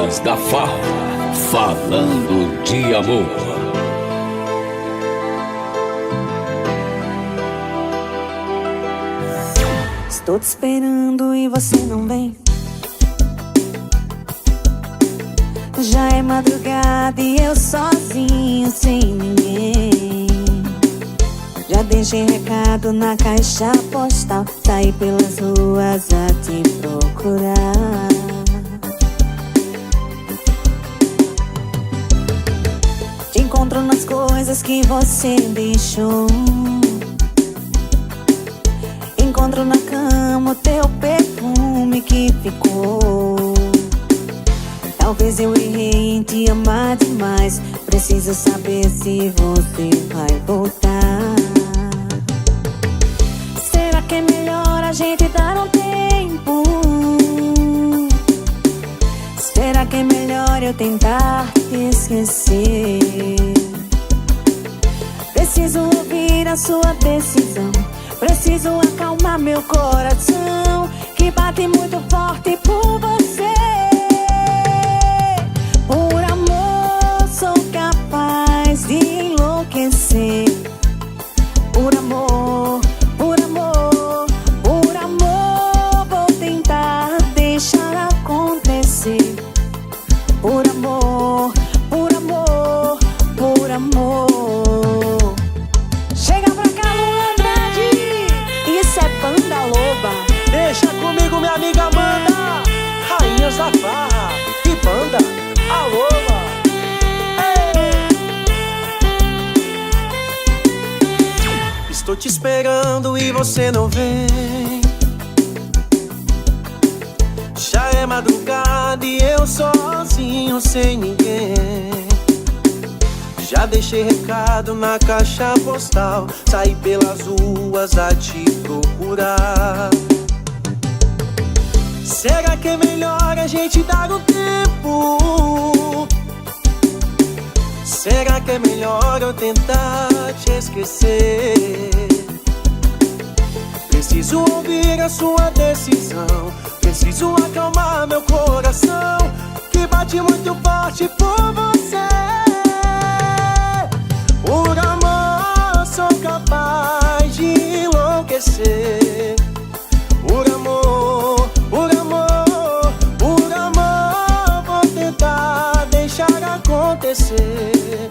Rainhas da Farra, falando de amor. Estou te esperando e você não vem. Já é madrugada e eu sozinho, sem ninguém. Já deixei recado na caixa postal, saí pelas ruas a te procurar. Te encontro nas coisas que você deixou. Encontro na cama o teu perfume que ficou. Talvez eu errei em te amar demais. Preciso saber se você vai voltar. Será que é melhor a gente dar um tempo? Será que é melhor eu tentar te esquecer? Preciso ouvir a sua decisão. Preciso acalmar meu coração, que bate muito forte por você. Por amor sou capaz de enlouquecer. Por amor, por amor, por amor vou tentar deixar acontecer. Por amor, por amor, por amor. Chega pra cá, Luandade, isso é Banda Loba. Deixa comigo, minha amiga Amanda, Rainhas da Farra e Banda Loba. Estou te esperando e você não vem. Já é madrugada e eu sozinho, sem ninguém. Já deixei recado na caixa postal, saí pelas ruas a te procurar. Será que é melhor a gente dar um tempo? Será que é melhor eu tentar te esquecer? Preciso ouvir a sua decisão. Preciso acalmar meu coração, que bate muito forte por você. Por amor sou capaz de enlouquecer. Por amor, por amor, por amor vou tentar deixar acontecer.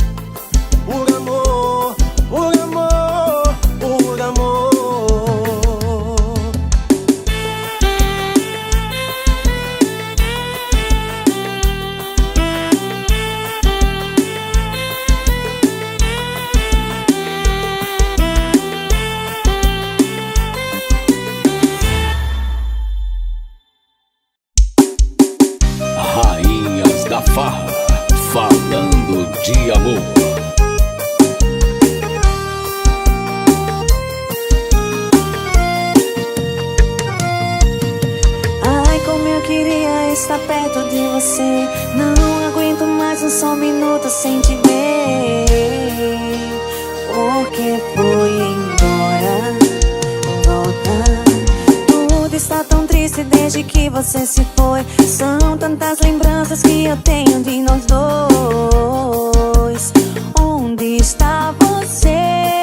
Por amor, por amor, por amor. Rainhas da Farra, falando de amor. Ai, como eu queria estar perto de você. Não aguento mais um só minuto sem te ver. Porque foi embora, volta. Tudo está tão triste desde que você se foi. São tantas lembranças que eu tenho de nós dois. Onde está você?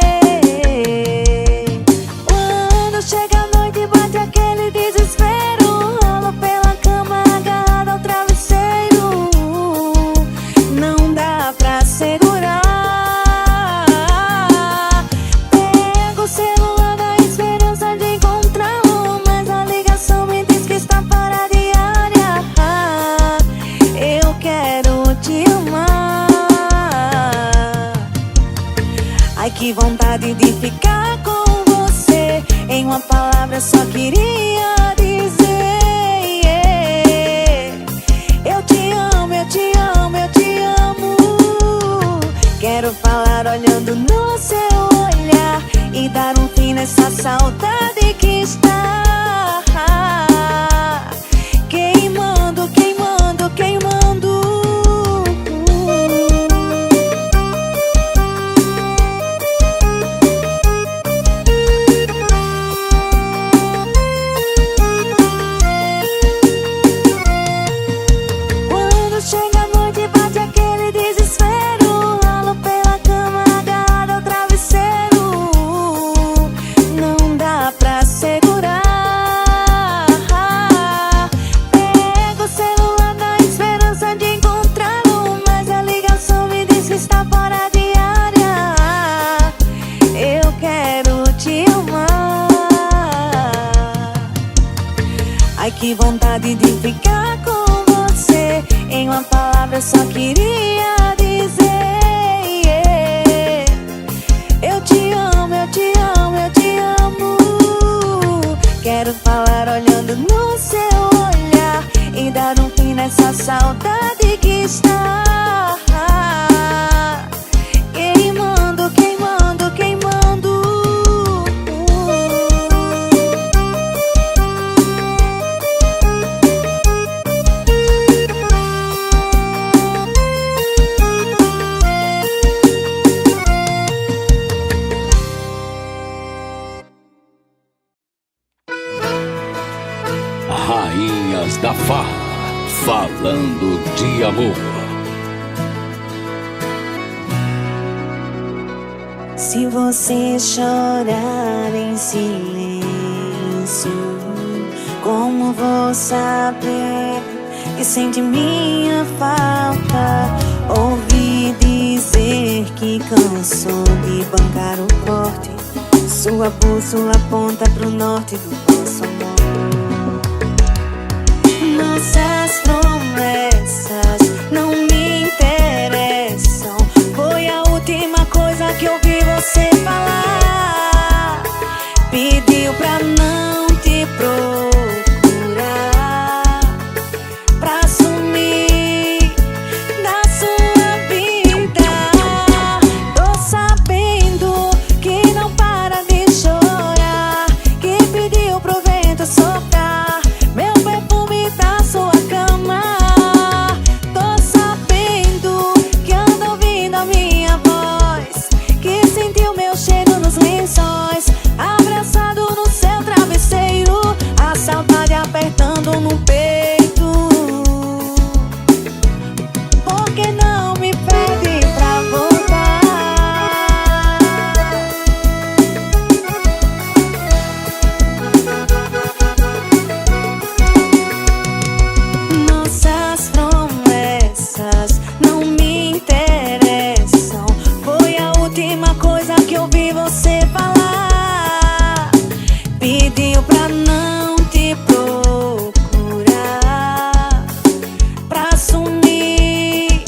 Quando chega a noite bate aquele desespero. Rolo pela cama agarrado ao travesseiro. Não dá pra segurar. Pego o celular na esperança de encontrá-lo, mas a ligação me diz que está fora de área. Eu quero te amar. Ai, que vontade de ficar com você. Em uma palavra só queria dizer: eu te amo, eu te amo, eu te amo. Quero falar olhando no seu olhar e dar um fim nessa saudade que está queimando, queimando, queimando. Ai, que vontade de ficar com você. Em uma palavra eu só queria dizer: eu te amo, eu te amo, eu te amo. Quero falar olhando no seu olhar e dar um fim nessa saudade que está queimando, queimando, queimando. Rainhas da Farra, falando de amor. Se você chorar em silêncio, como vou saber que sente minha falta? Ouvi dizer que cansou de bancar o corte. Sua bússola aponta pro norte do nosso amor. Nossas promessas não me interessam. Foi a última coisa que ouvi você falar. Pediu pra não te procurar, pra sumir da sua vida. Tô sabendo que não para de chorar, que pediu pro vento soprar meu perfume da sua cama. Tô sabendo que anda ouvindo a minha voz, que sentiu meu cheiro nos lençóis, abraçado no seu travesseiro, a saudade apertando no peito. Por que não me pede pra voltar? Nossas promessas não me interessam. Foi a última coisa que ouvi você falar. Pediu pra não te procurar, pra sumir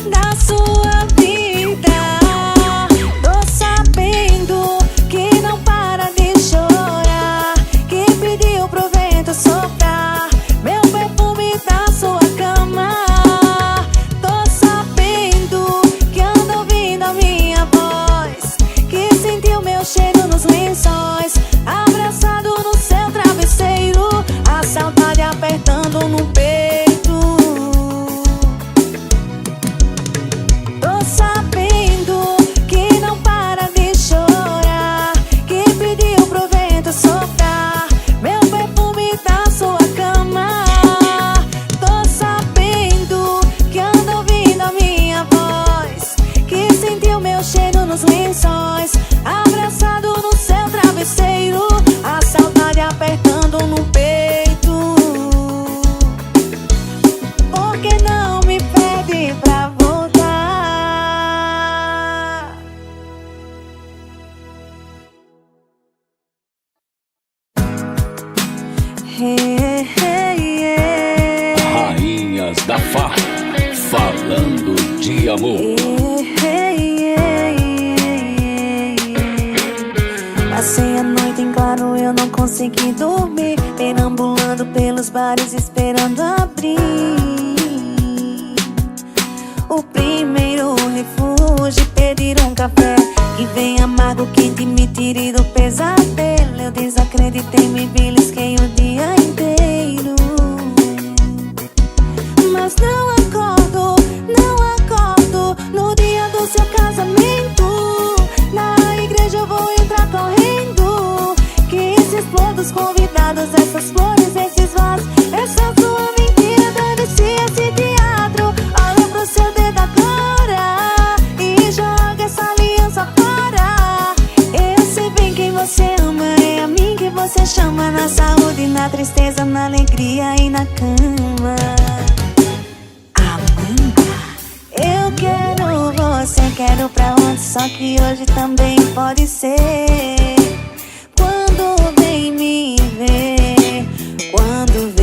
da sua vida. Tô sabendo que não para de chorar, que pediu pro vento soprar meu perfume da sua cama. Tô sabendo que anda ouvindo a minha voz, que sentiu meu cheiro nos lençóis, abraçado no seu travesseiro, a saudade apertando no peito. Tô sabendo que não para de chorar, que pediu pro vento soprar meu perfume da sua cama. Tô sabendo que anda ouvindo a minha voz, que sentiu meu cheiro nos lençóis, abraçado no seu travesseiro, a saudade apertando no peito. Por que não me pede pra voltar? Hey, hey, hey. Rainhas da Farra, falando de amor. Passei a noite em claro, eu não consegui dormir, perambulando pelos bares esperando abrir. O primeiro refúgio, pedir um café que vem amargo, quente, me tire do pesadelo. Eu desacreditei, me belisquei o dia inteiro, mas não acordo, não acordo no dia do seu casamento. Na igreja eu vou entrar correndo, que esses todos convidados, essas flores, esses vasos, essa sua mentira deve ser esse teatro. Olha pro seu dedo agora e joga essa aliança fora. Eu sei bem quem você ama, é a mim que você chama, na saúde, na tristeza, na alegria e na cama. Amanda, eu quero você, quero pra onde, só que hoje também pode ser. Quando vem me ver, quando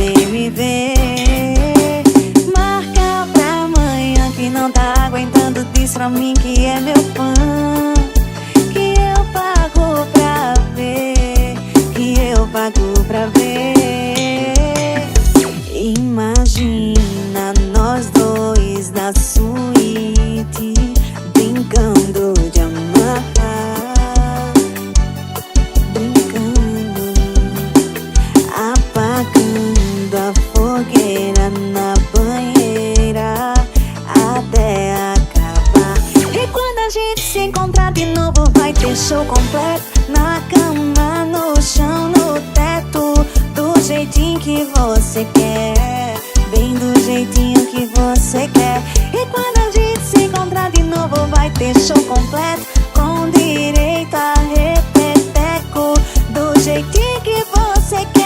jeitinho que você quer, bem do jeitinho que você quer. E quando a gente se encontrar de novo, vai ter show completo, com direito a repeteco, do jeitinho que você quer.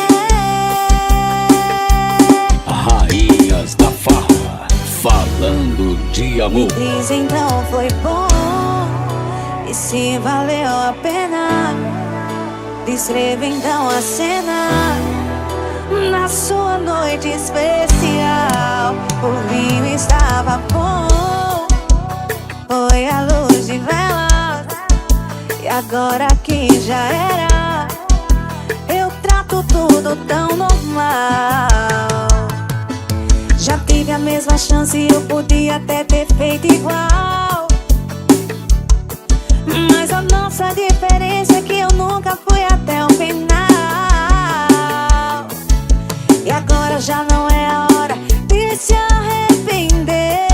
Rainhas da Farra, falando de amor. Diz então, foi bom, e se valeu a pena, descreva então a cena. Na sua noite especial, o vinho estava bom, foi a luz de velas, e agora que já era, eu trato tudo tão normal. Já tive a mesma chance e eu podia até ter feito igual, mas a nossa diferença é que eu nunca fui até o final. E agora já não é a hora de se arrepender.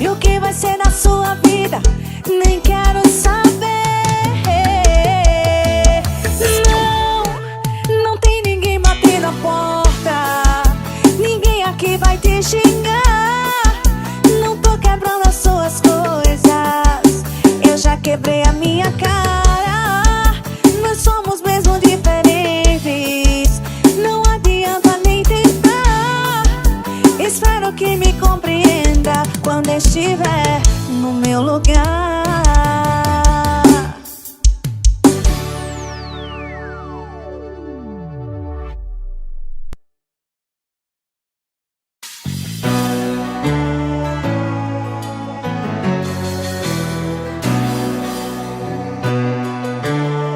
E o que vai ser da sua vida, nem quero saber. Não tem ninguém batendo a porta, ninguém aqui vai te xingar. Não tô quebrando as suas coisas, eu já quebrei a minha cara. Nós somos mesmo diferentes, não adianta nem tentar. Espero que me compreenda quando estiver no meu lugar.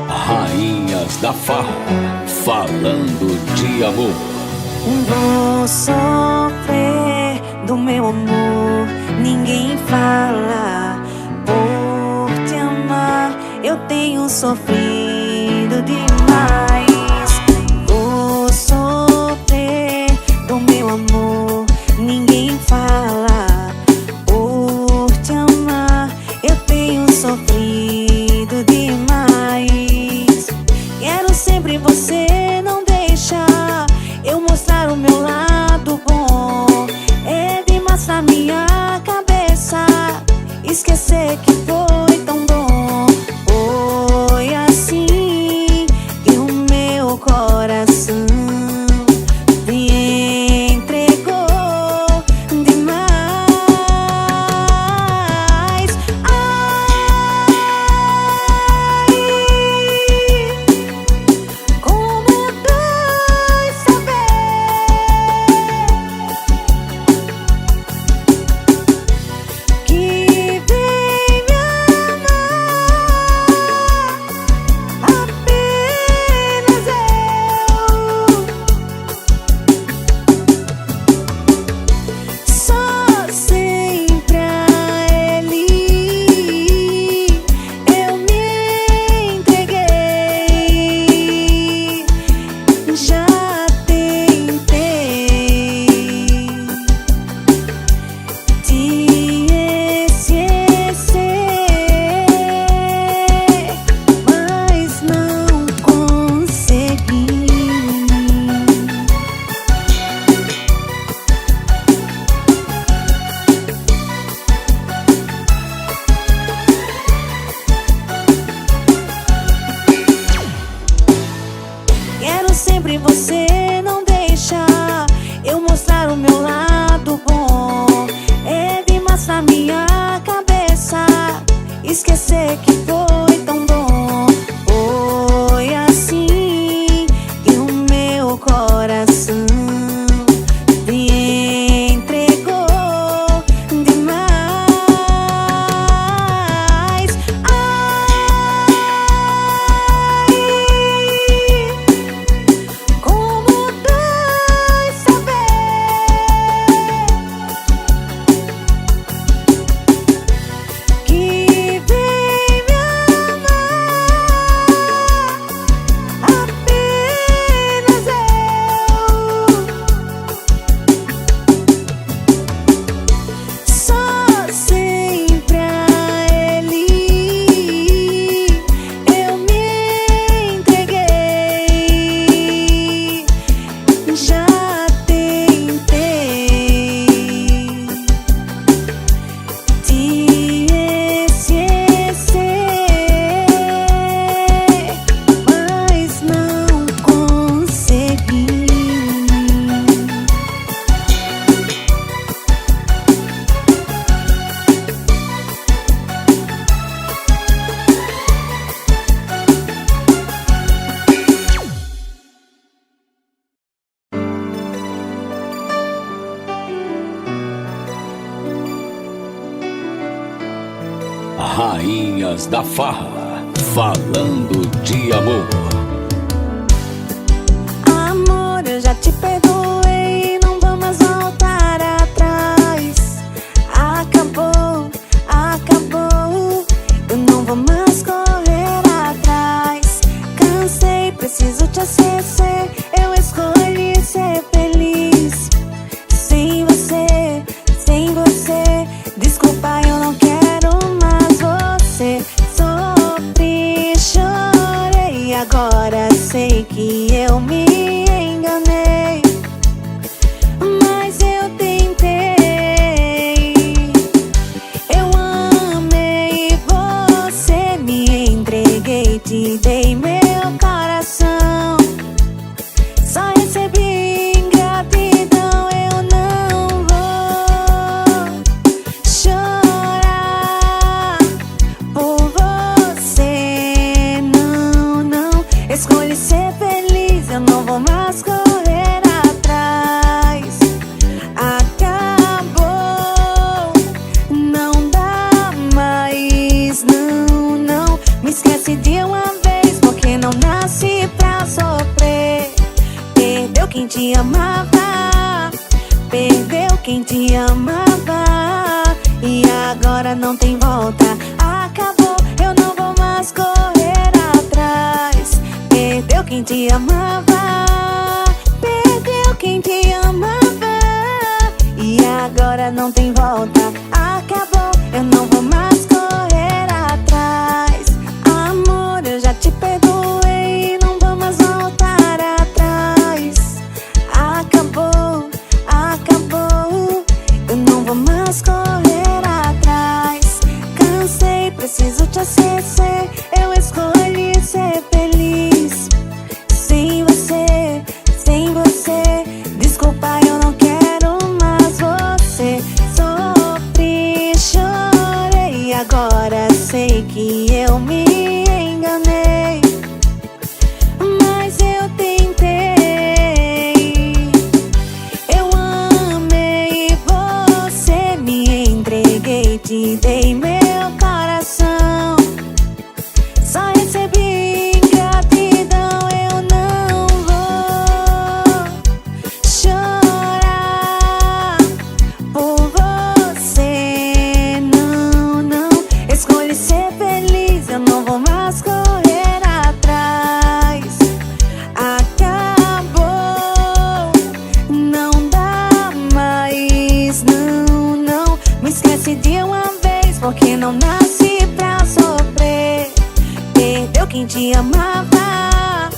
Rainhas da Farra, falando de amor. Vou sofrer do meu amor, ninguém fala. Por te amar, eu tenho sofrido demais. Vou sofrer do meu amor, ninguém fala. Por te amar, eu tenho sofrido demais. Quero sempre você, não deixa eu mostrar o meu lado bom. É demais pra minha cabeça esquecer que foi tão bom. Foi assim que o meu coração me entregou demais. Ai, como dói saber que vem me amar apenas eu. Só sei pra ele eu me entreguei. Já tentei te esquecer, mas não consegui. Quero sempre você, não deixa eu mostrar o meu lado bom. É demais pra minha cabeça esquecer que foi tão bom. Foi assim que o meu coração me entregou demais. Ai, como Rainhas da Farra, falando de amor. Amor, eu já te perdoei, não vamos voltar atrás. Acabou, acabou, eu não vou mais correr atrás. Cansei, preciso te esquecer, eu escolhi ser feliz. Sem você, sem você, desculpa, eu não quero mais você. Sofri, chorei, agora sei que eu me enganei, mas eu tentei. Eu amei você, me entreguei, te dei meu coração. Só recebi ingratidão, eu não vou chorar por você, não, não. Escolhi ser feliz, eu não vou mais correr atrás. Acabou, não dá mais, não, não. Me esquece de uma vez, porque não nasci pra sofrer. Perdeu quem te amava, perdeu quem te amava, e agora não tem volta. Acabou, eu não vou mais correr atrás. Perdeu quem te amava, perdeu quem te amava, e agora não tem volta. Acabou, eu não vou mais correr atrás. Amor, eu já te perdoei, não vou mais voltar atrás. Acabou, acabou, eu não vou mais correr atrás. Cansei, preciso te esquecer, eu escolhi ser feliz. Sem você, sem você, desculpa, eu não quero mais você. Sofri, chorei, agora sei que eu me enganei, mas eu tentei. Eu amei você, me entreguei, te dei meu coração. Só recebi ingratidão, eu não vou chorar por você, não, não. Escolhi ser feliz, eu não vou mais correr atrás. Acabou, não dá mais, não, não. Me esquece de uma vez, porque não nasci pra sofrer. Perdeu quem te amava,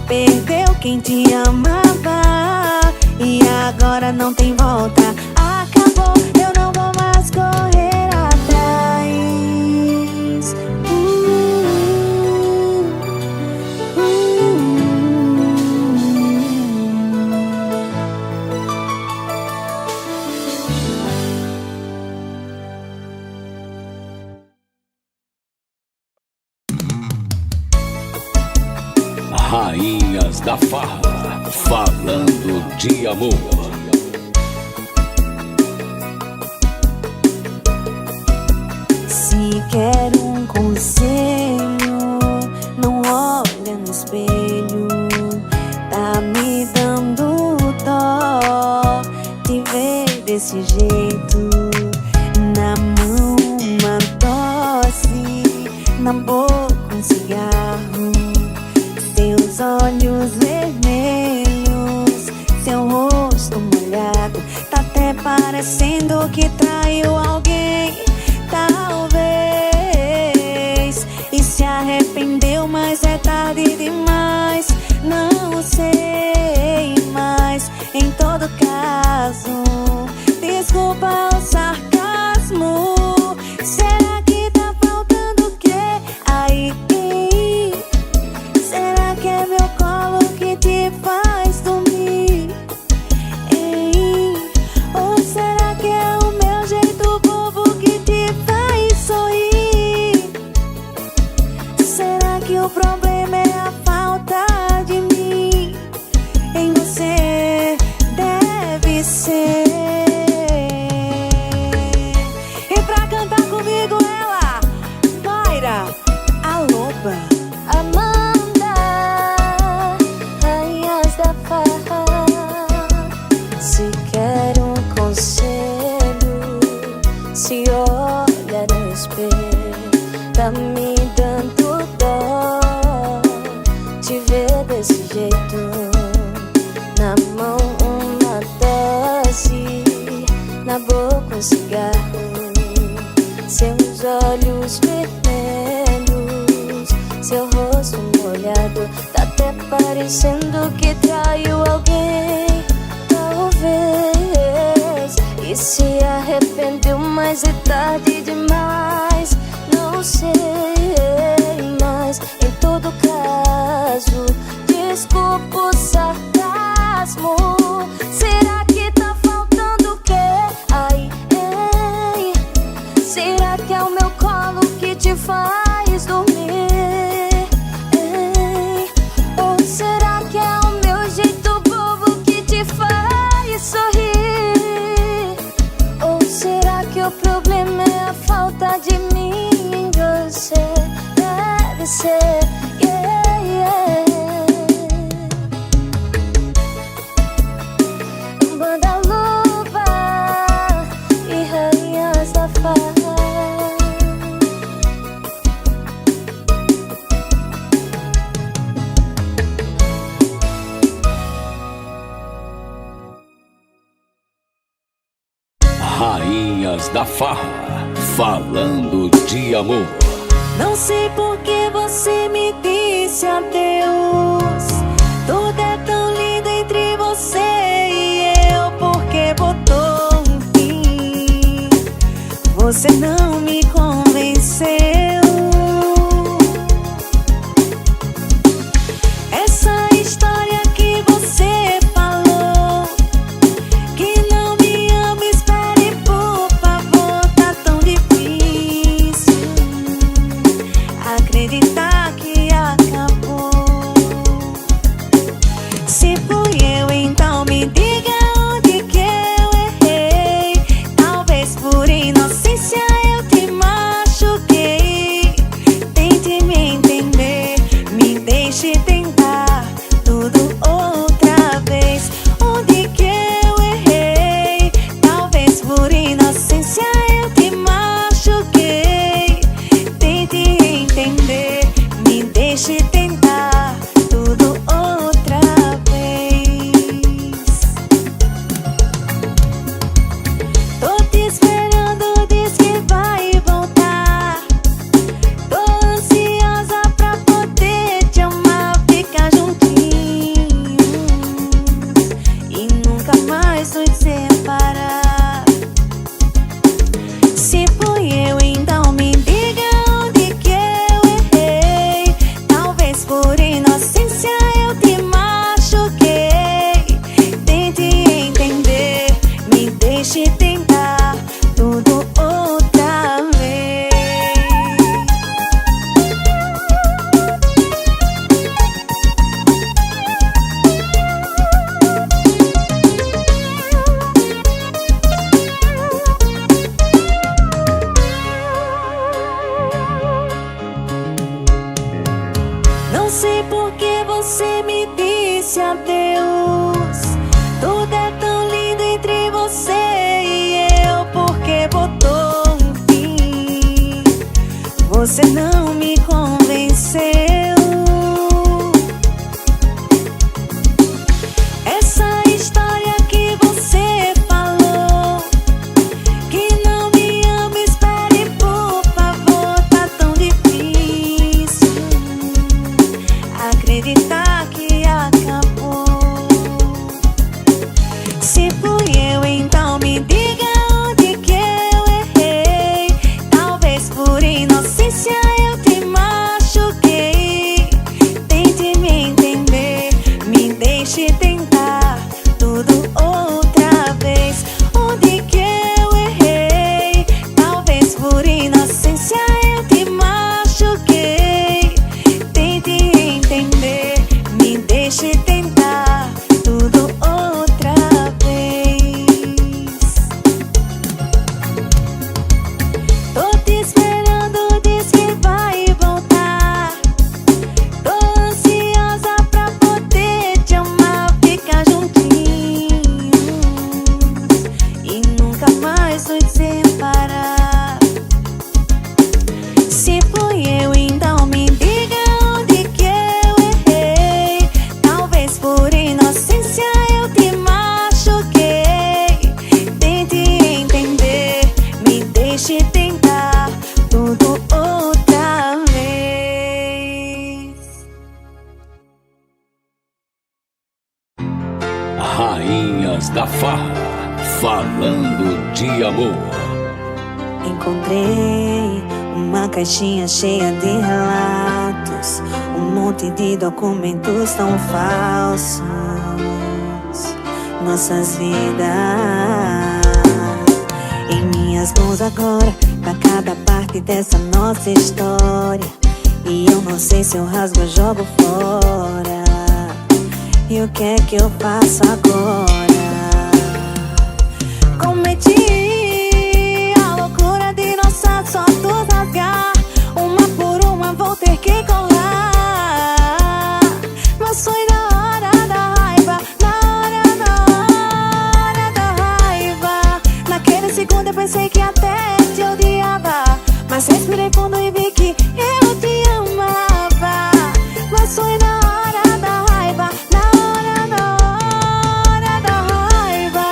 perdeu quem te amava, e agora não tem volta. Acabou, eu não vou mais correr atrás. Rainhas da Farra, falando de amor. Se quer um conselho, não olha no espelho. Tá me dando dó te ver desse jeito. Na mão uma tosse, na boca um cigarro. Seus olhos vermelhos, seu rosto molhado, tá até parecendo que traiu alguém. Talvez, e se arrependeu, mas é tarde demais. Não sei mais, em todo caso, desculpa o sarcasmo. Será que tá faltando o quê aí? Será que é meu colo que te faz dormir? Ou será que é o meu jeito bobo que te faz sorrir? Será que o problema é a falta de mim? desse jeito. Na mão uma dose, na boca um cigarro. Seus olhos vermelhos, seu rosto molhado. Tá até parecendo que traiu alguém, talvez. E se arrependeu, mas é tarde demais. Não sei, mas em todo caso, desculpa o sarcasmo. Será que tá faltando o quê? Ai, ei. Será que é o meu colo que te faz dormir? Ei. Ou será que é o meu jeito bobo que te faz sorrir? Ou será que o problema é a falta de mim em você? Deve ser, yeah, yeah. Banda Luva e Rainhas da Farra. Rainhas da Farra, falando de amor. Não sei por que você me disse adeus. Tudo é tão lindo entre você e eu. Porque botou um fim. Você não me convenceu. Essa história que você falou, que não me ama, espere por favor. Tá tão difícil acreditar que acabou. Se fui eu, então me diga onde que eu errei. Talvez por inocência eu te machuquei. Tente me entender, me deixe tentar tudo outra vez. Onde que eu errei? Talvez por inocência eu te machuquei. Tente entender, me deixe tentar tudo outra vez. Tô te esperando, diz que vai voltar. Tô ansiosa pra poder te amar, ficar juntinhos e nunca mais nos separar. Se fui eu, então me diga onde que eu errei. Talvez por inocência eu te machuquei. Tente entender, me deixe tentar tudo outra vez. Não sei por que você me disse adeus. Tudo é tão lindo entre você e eu. Porque botou um fim. Você não me convenceu. Essa história que você falou, que não me ama, espere por favor. Tá tão difícil acreditar que acabou. Se fui eu, então me diga onde que eu errei. Talvez por inocência eu te machuquei. Tente me entender, me deixe tentar tudo outra vez. Onde que eu errei? Talvez por inocência eu te machuquei. Tente entender, me deixe tentar tudo outra vez. Tô te esperando, diz que vai voltar. Tô ansiosa pra poder te amar, Rainhas da Farra, falando de amor. Encontrei uma caixinha cheia de relatos, um monte de documentos tão falsos. Nossas vidas em minhas mãos agora, pra cada parte dessa nossa história. E eu não sei se eu rasgo ou jogo fora. E o que é que eu faço agora? Cometi a loucura de nossas fotos rasgar. Uma por uma vou ter que colar. Mas foi na hora da raiva, na hora da raiva. Naquele segundo eu pensei que até te odiava, mas respirei fundo e vi que eu te amava. Mas foi na hora da raiva, na hora da raiva.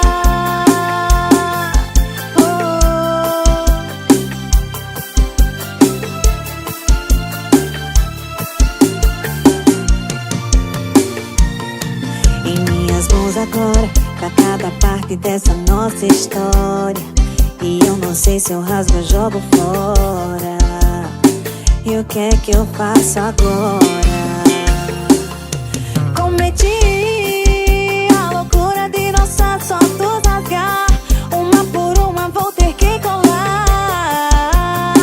Em minhas mãos agora, pra cada parte dessa nossa história. E eu não sei se eu rasgo ou jogo fora. E o que é que eu faço agora? Cometi a loucura de nossas fotos rasgar. Uma por uma vou ter que colar.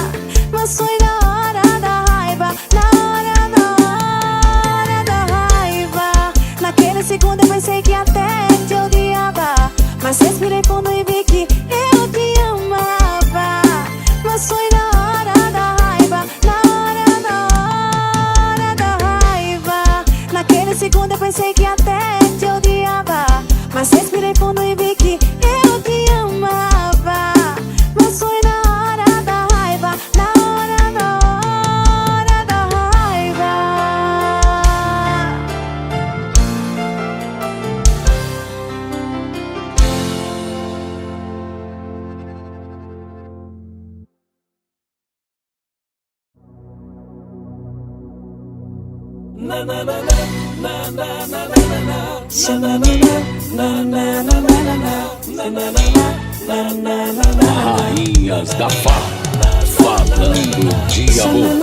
Mas foi na hora da raiva, na hora da raiva. Naquele segundo eu pensei que até te odiava, mas respirei fundo e vi que eu te amava. Mas foi na hora da raiva, na hora da raiva. Naquele segundo eu pensei que até te odiava, mas respirei fundo e vi que eu te amava. Mas foi na hora da raiva, na hora da raiva. Rainhas da Farra, falando de amor.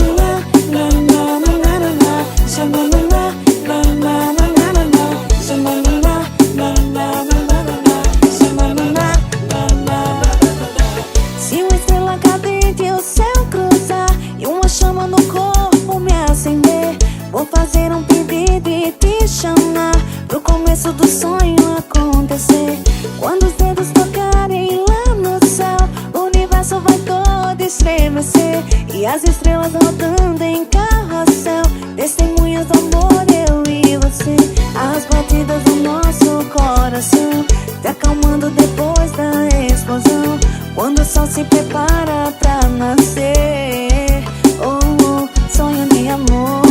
Se uma estrela cadente o céu cruzar e uma chama no corpo me acender, vou fazer um pedido e te chamar pro começo do sonho acontecer. Quando os dedos tocarem lá no céu, o universo vai todo estremecer. E as estrelas rodando em carrossel, testemunhas do amor, eu e você. As batidas do nosso coração se acalmando depois da explosão, quando o sol se prepara pra nascer. Oh, oh, sonho de amor.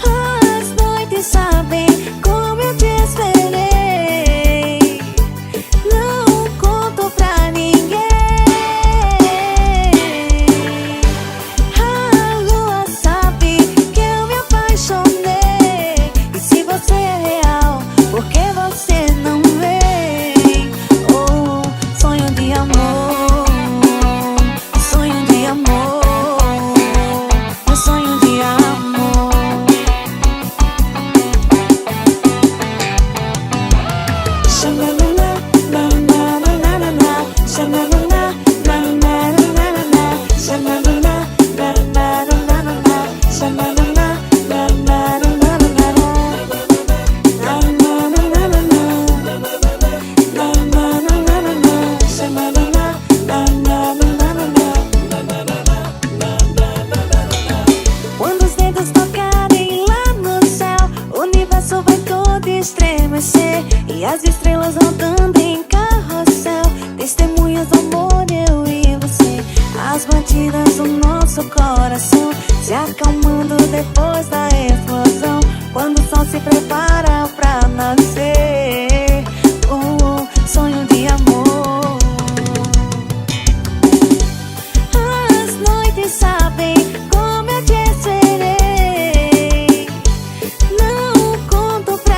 As noites sabem como eu te esperei. Não conto pra ninguém. A lua sabe que eu me apaixonei. E se você é real, por que você não vem? Oh, sonho de amor, sonho de amor, meu sonho de amor. Shalalala, la la la la la la. Shalalala, la la la la la la. Shalalala, la la la la la la. Shalalala, la la la la la la. La la la la la la. La la la la la la. Shalalala, la la la la la la. Quando os dedos tocarem lá no céu, o universo vai todo estremecer. E as estrelas rodando em carrossel, testemunhas do amor, eu e você. As batidas do nosso coração se acalmando depois da explosão, quando o sol se prepara pra nascer. Oh, oh, sonho de amor. As noites sabem como eu te esperei. Não conto pra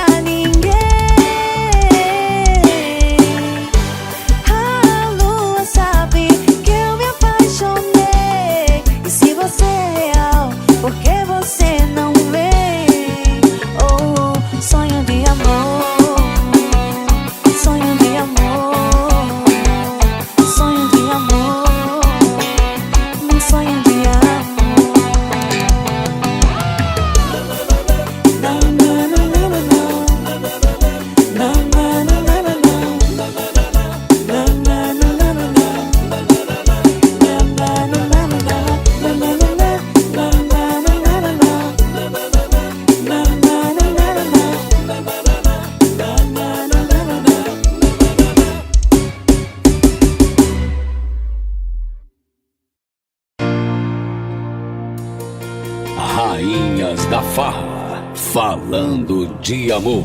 Falando de Amor.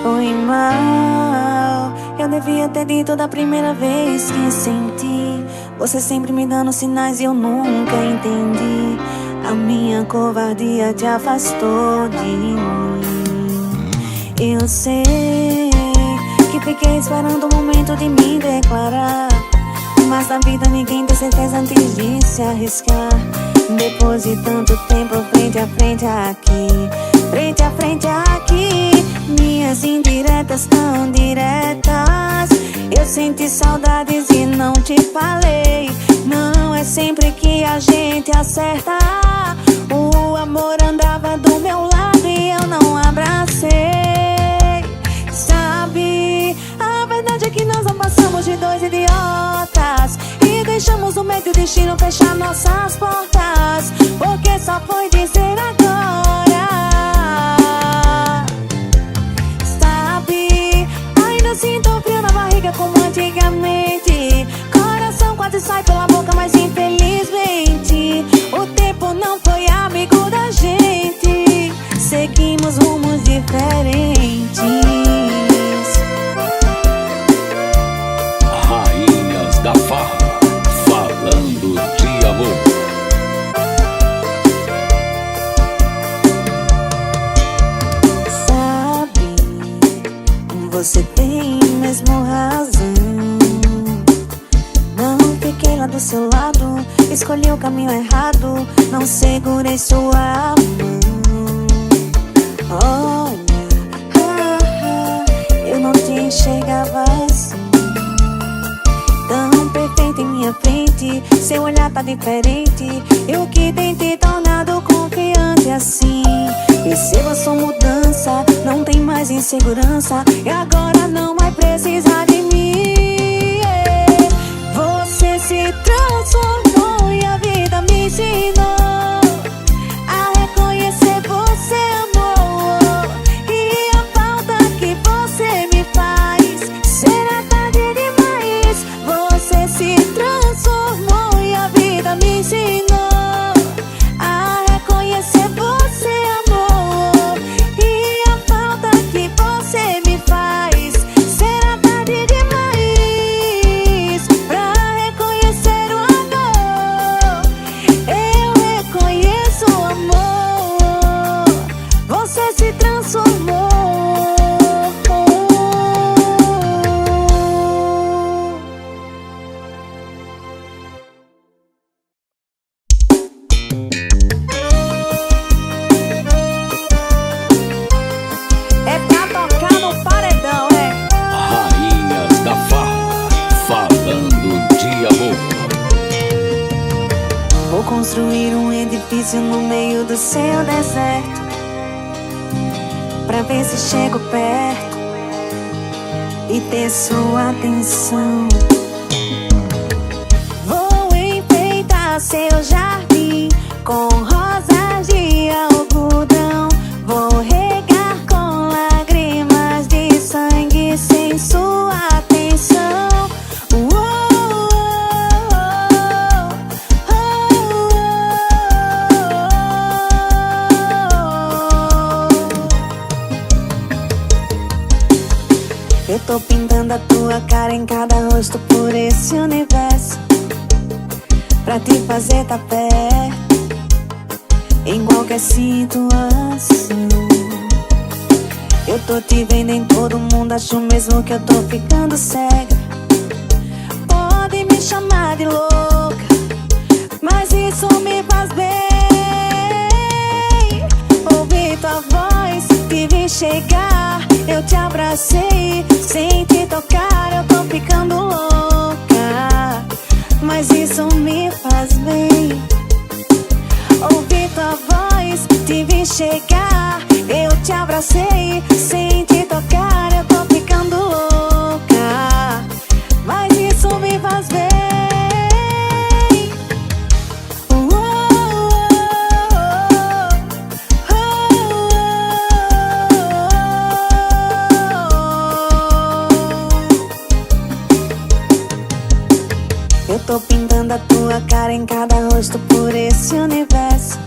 Foi mal, eu devia ter dito da primeira vez que senti. Você sempre me dando sinais e eu nunca entendi. A minha covardia te afastou de mim. Eu sei que fiquei esperando o momento de me declarar, mas na vida ninguém tem certeza antes de se arriscar. Depois de tanto tempo frente a frente aqui, frente a frente aqui, minhas indiretas tão diretas. Eu senti saudades e não te falei. Não é sempre que a gente acerta. O amor andava do meu lado e eu não abracei. Sabe, a verdade é que nós não passamos de dois idiotas e deixamos o medo e o destino fechar nossas portas, porque só foi dizer agora. Sabe, ainda sinto frio na barriga como antigamente. Coração quase sai pela boca, mas infelizmente o tempo não foi amigo da gente. Seguimos rumos diferentes. Rainhas da Farra, falando de amor. Sabe, você tem mesmo razão. Não fiquei lá do seu lado, escolhi o caminho errado, não segurei sua mão. Olha, eu não te enxergava assim, tão perfeita em minha frente. Seu olhar tá diferente, eu que tem te tornado confiante assim. Perceba sua mudança, não tem mais insegurança, e agora não vai precisar de mim. Você se transformou e a vida me ensinou a reconhecer você, amor, e a falta que você me faz. Será tarde demais? Você se transformou e a vida me ensinou a reconhecer você, amor, e a falta que você me faz. Será tarde demais pra reconhecer o amor? Eu reconheço o amor. Você se transformou. É pra tocar no paredão, é? Rainhas da Farra, falando de amor. Vou construir um edifício no meio do seu deserto, pra ver se chego perto e ter sua atenção. Vou enfeitar seu jardim com rosas de algodão. Vou regar com lágrimas de sangue sem sua atenção. Eu tô pintando a tua cara em cada rosto por esse universo, pra te fazer tá perto em qualquer situação. Eu tô te vendo em todo mundo, acho mesmo que eu tô ficando cega. Pode me chamar de louca, mas isso me faz bem. Ouvi tua voz, te vi chegar, eu te abracei, sem te tocar eu tô ficando louca, mas isso me faz bem. Ouvi tua voz, te vi chegar, eu te abracei, sem te tocar eu tô ficando louca, mas isso me faz bem. Eu tô pintando a da tua cara em cada rosto por esse universo,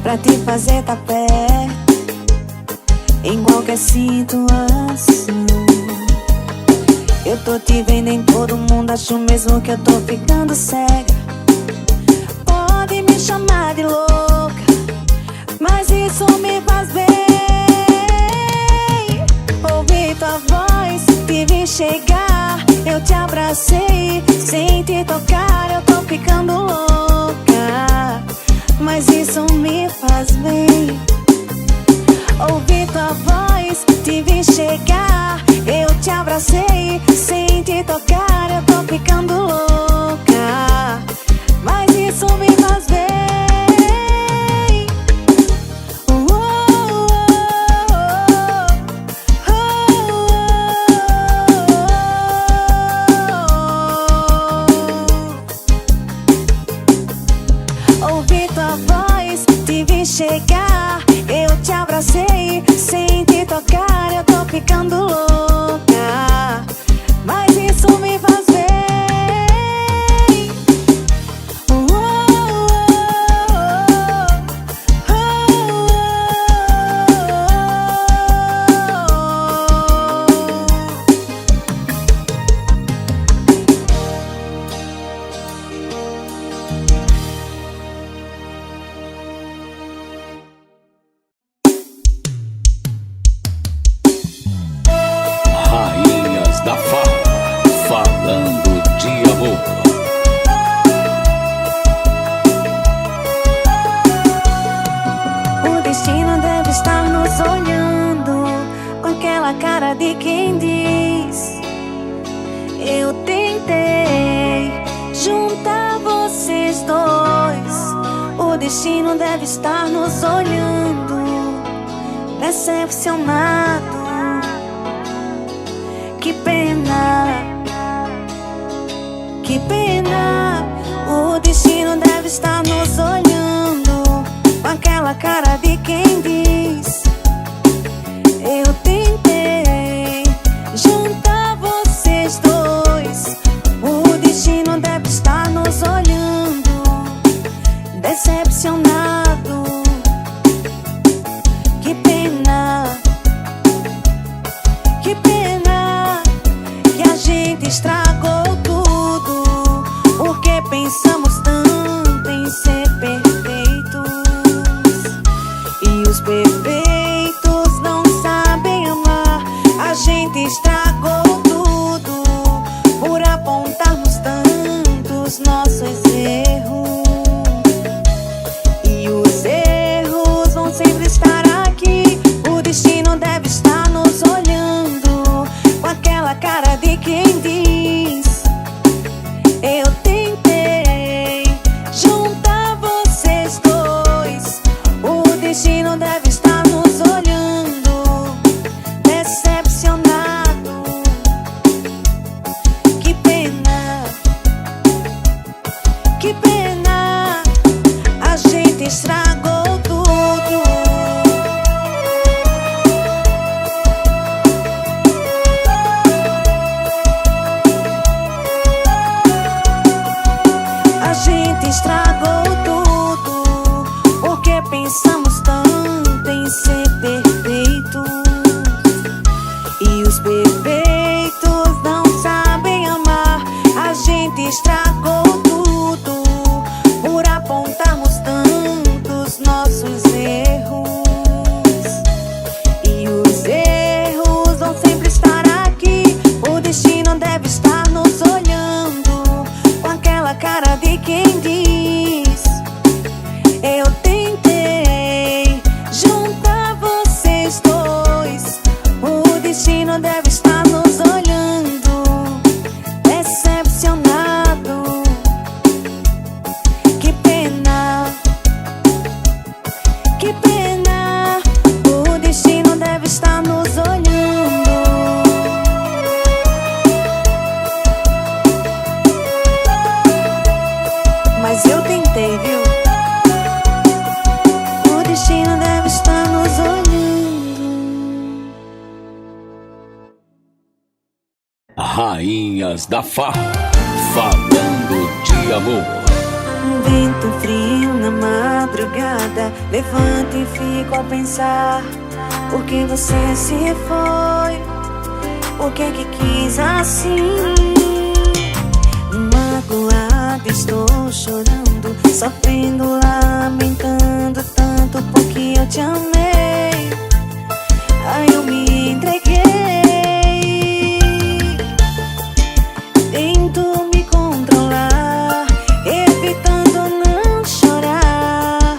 pra te fazer tá perto em qualquer situação. Eu tô te vendo em todo mundo, acho mesmo que eu tô ficando cega. Pode me chamar de louca, mas isso me faz bem. Ouvi tua voz, te vi chegar, eu te abracei, sem te tocar eu tô ficando louca, mas isso me faz bem. Ouvi tua voz, te vi chegar, eu te abracei, sem te tocar eu tô ficando louca, mas isso me faz bem. Ouvi tua voz, te vi chegar, eu te abracei, sem te tocar eu tô ficando louca, mas isso me faz bem. Rainhas da Farra, falando de amor. O destino deve estar nos olhando com aquela cara de quem diz: eu tentei juntar vocês dois. O destino deve estar nos olhando, decepcionado. Que pena, que pena. O destino deve estar nos olhando com aquela cara de quem diz: eu tentei juntar vocês dois. O destino deve estar nos olhando, decepcionado. Que pena, que pena que a gente estragou tudo, porque pensamos tanto em ser perfeitos, e os perfeitos não sabem amar. A gente estragou tudo por apontarmos tantos nossos erros, e os erros vão sempre estar aqui. O destino deve estar nos olhando com aquela cara de quem diz: eu tentei juntar vocês dois. O destino deve estar nos olhando, decepcionado. Que pena, que pena, a gente estragou tudo. A gente estragou tudo porque pensamos tanto em ser perfeitos, e os perfeitos não sabem amar. A gente estragou tudo por apontarmos tantos nossos erros, e os erros vão sempre estar aqui. O destino deve estar nos olhando com aquela cara de quem diz: eu tentei juntar vocês dois. O destino deve estar nos olhando, decepcionado. Que pena, que pena. O destino deve estar nos olhando. Mas eu tentei, viu? O destino deve estar nos olhando. Rainhas da Farra, falando de de amor. Vento frio na madrugada, levanto e fico a pensar: por que você se foi? Por que quis assim? Magoada estou chorando, sofrendo, lamentando tanto porque eu te amei. Aí eu me entreguei. Tento me controlar, evitando não chorar,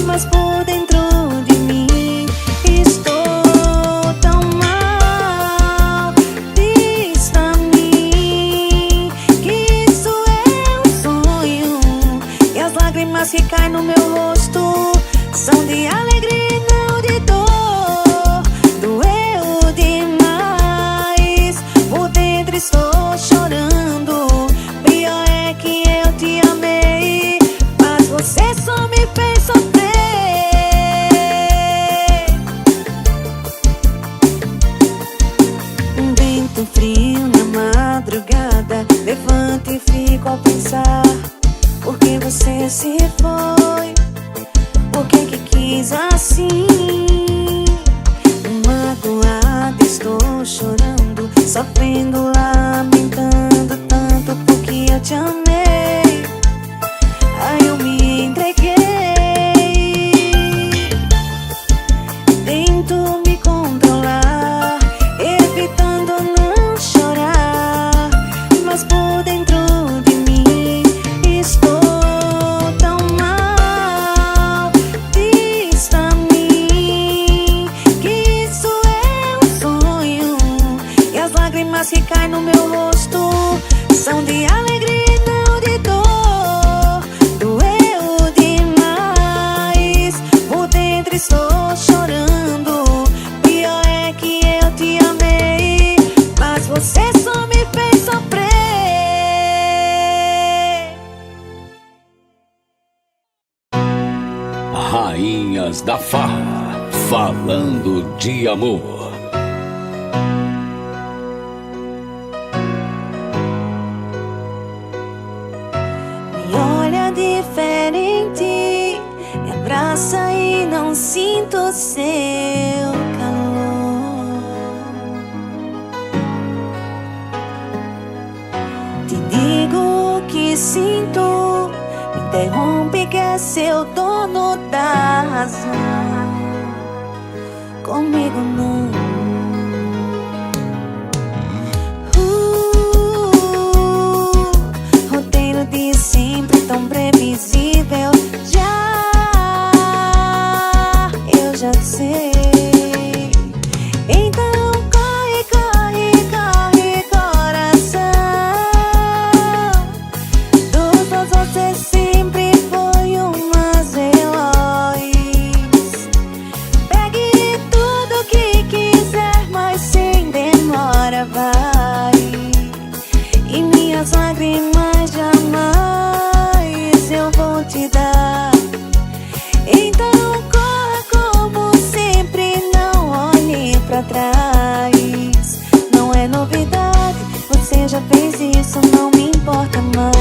mas por dentro de mim estou tão mal. Diz pra mim que isso é um sonho, e as lágrimas que caem no meu rosto são de alegria e não de dor. Doeu demais, por dentro estou chorando. Pior é que eu te amei, mas você só me fez sofrer. Um vento frio na madrugada, levanto e fico a pensar: por que você se foi? Por que quis assim? Magoada estou chorando, sofrendo, lamentando tanto porque eu te amei. Aí eu me entreguei. Tento me controlar, evitando não chorar, mas por dentro de mim estou tão mal. Diz pra mim que isso é um sonho, e as lágrimas que caem no meu rosto são de alegria e não de dor. Doeu demais, por dentro estou chorando. Pior é que eu te amei, mas você só me fez sofrer. Rainhas da Farra, falando de amor. Me olha diferente, me abraça e não sinto seu calor. Te digo o que sinto, me interrompe que é seu dono da razão. Comigo não. Roteiro de sempre tão previsível. Eu já sei. Então corre, corre, corre, coração. Dos dois você sempre foi uma veloz. Pegue tudo que quiser, mas sem demora vai. E minhas lágrimas jamais eu vou te dar. Então corra como sempre, não olhe pra trás. Não é novidade, você já fez isso, não me importa mais.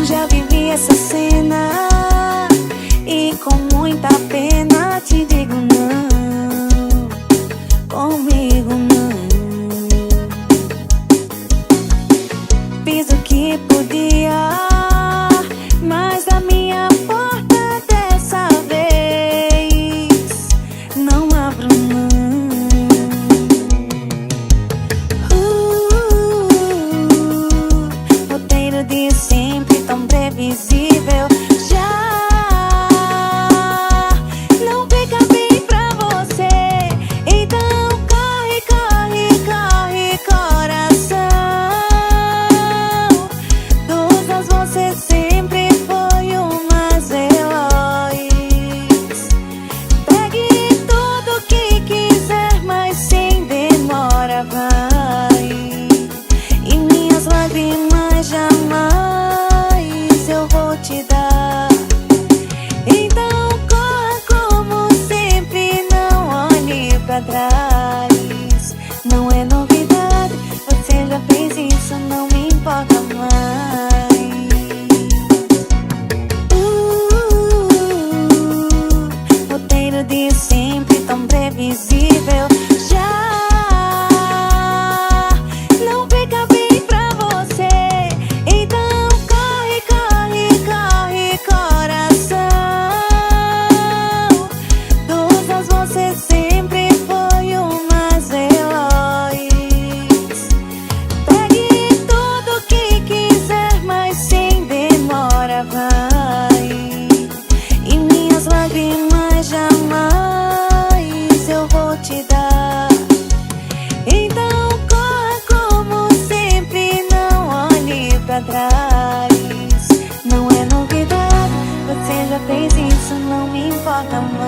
Já vivi essa cena e com muita pena te digo não, comigo não. Fiz o que podia, mas da minha porta dessa vez não abro não. Roteiro de sempre tão previsível. Já não sempre, mas jamais eu vou te dar. Então corra como sempre, não olhe pra trás. Não é novidade, você já fez isso, não me importa mais.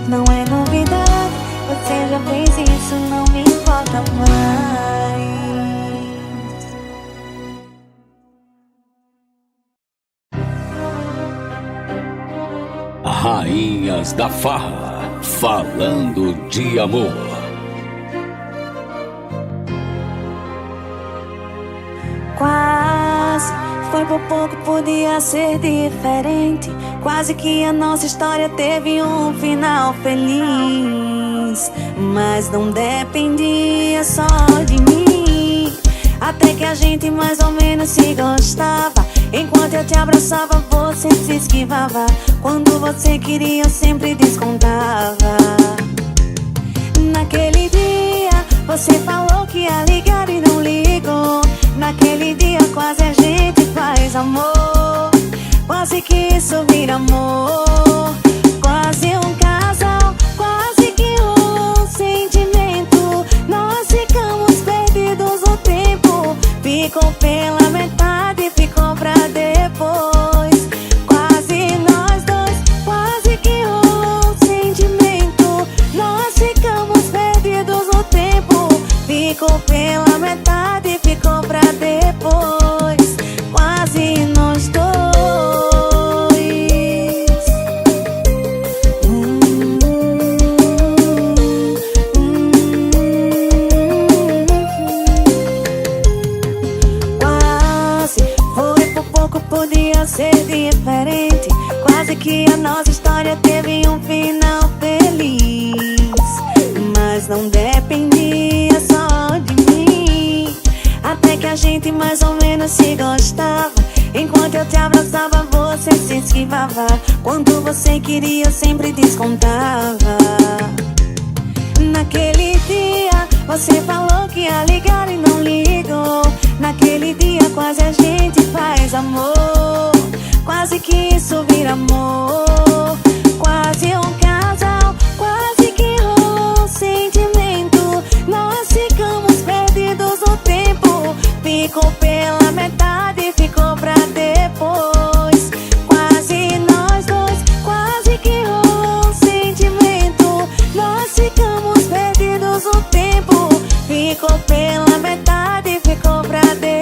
Não é novidade, você já fez isso, não me importa mais. Rainhas da Farra, falando de amor. Quase, foi por pouco, podia ser diferente. Quase que a nossa história teve um final feliz, mas não dependia só de mim. Até que a gente mais ou menos se gostava. Enquanto eu te abraçava, você se esquivava. Quando você queria, eu sempre descontava. Naquele dia, você falou que ia ligar e não ligou. Naquele dia, quase a gente faz amor. Quase que isso vira amor. Quase um casal, quase que um sentimento. Nós ficamos perdidos no tempo. Ficou pela metade, ficou pra depois. Quase nós dois, quase que um sentimento. Nós ficamos perdidos no tempo. Ficou pela metade, ficou pra depois. Quase nós dois. Podia ser diferente. Quase que a nossa história teve um final feliz, mas não dependia só de mim. Até que a gente mais ou menos se gostava. Enquanto eu te abraçava, você se esquivava. Quando você queria, eu sempre descontava. Naquele dia, você falou que ia ligar e não ligou. Naquele dia, quase a gente faz amor. Quase que isso vira amor. Quase um casal, quase que um sentimento. Nós ficamos perdidos no tempo. Ficou pela metade, ficou pra depois. Quase nós dois, quase que um sentimento. Nós ficamos perdidos no tempo. Ficou pela metade, ficou pra depois.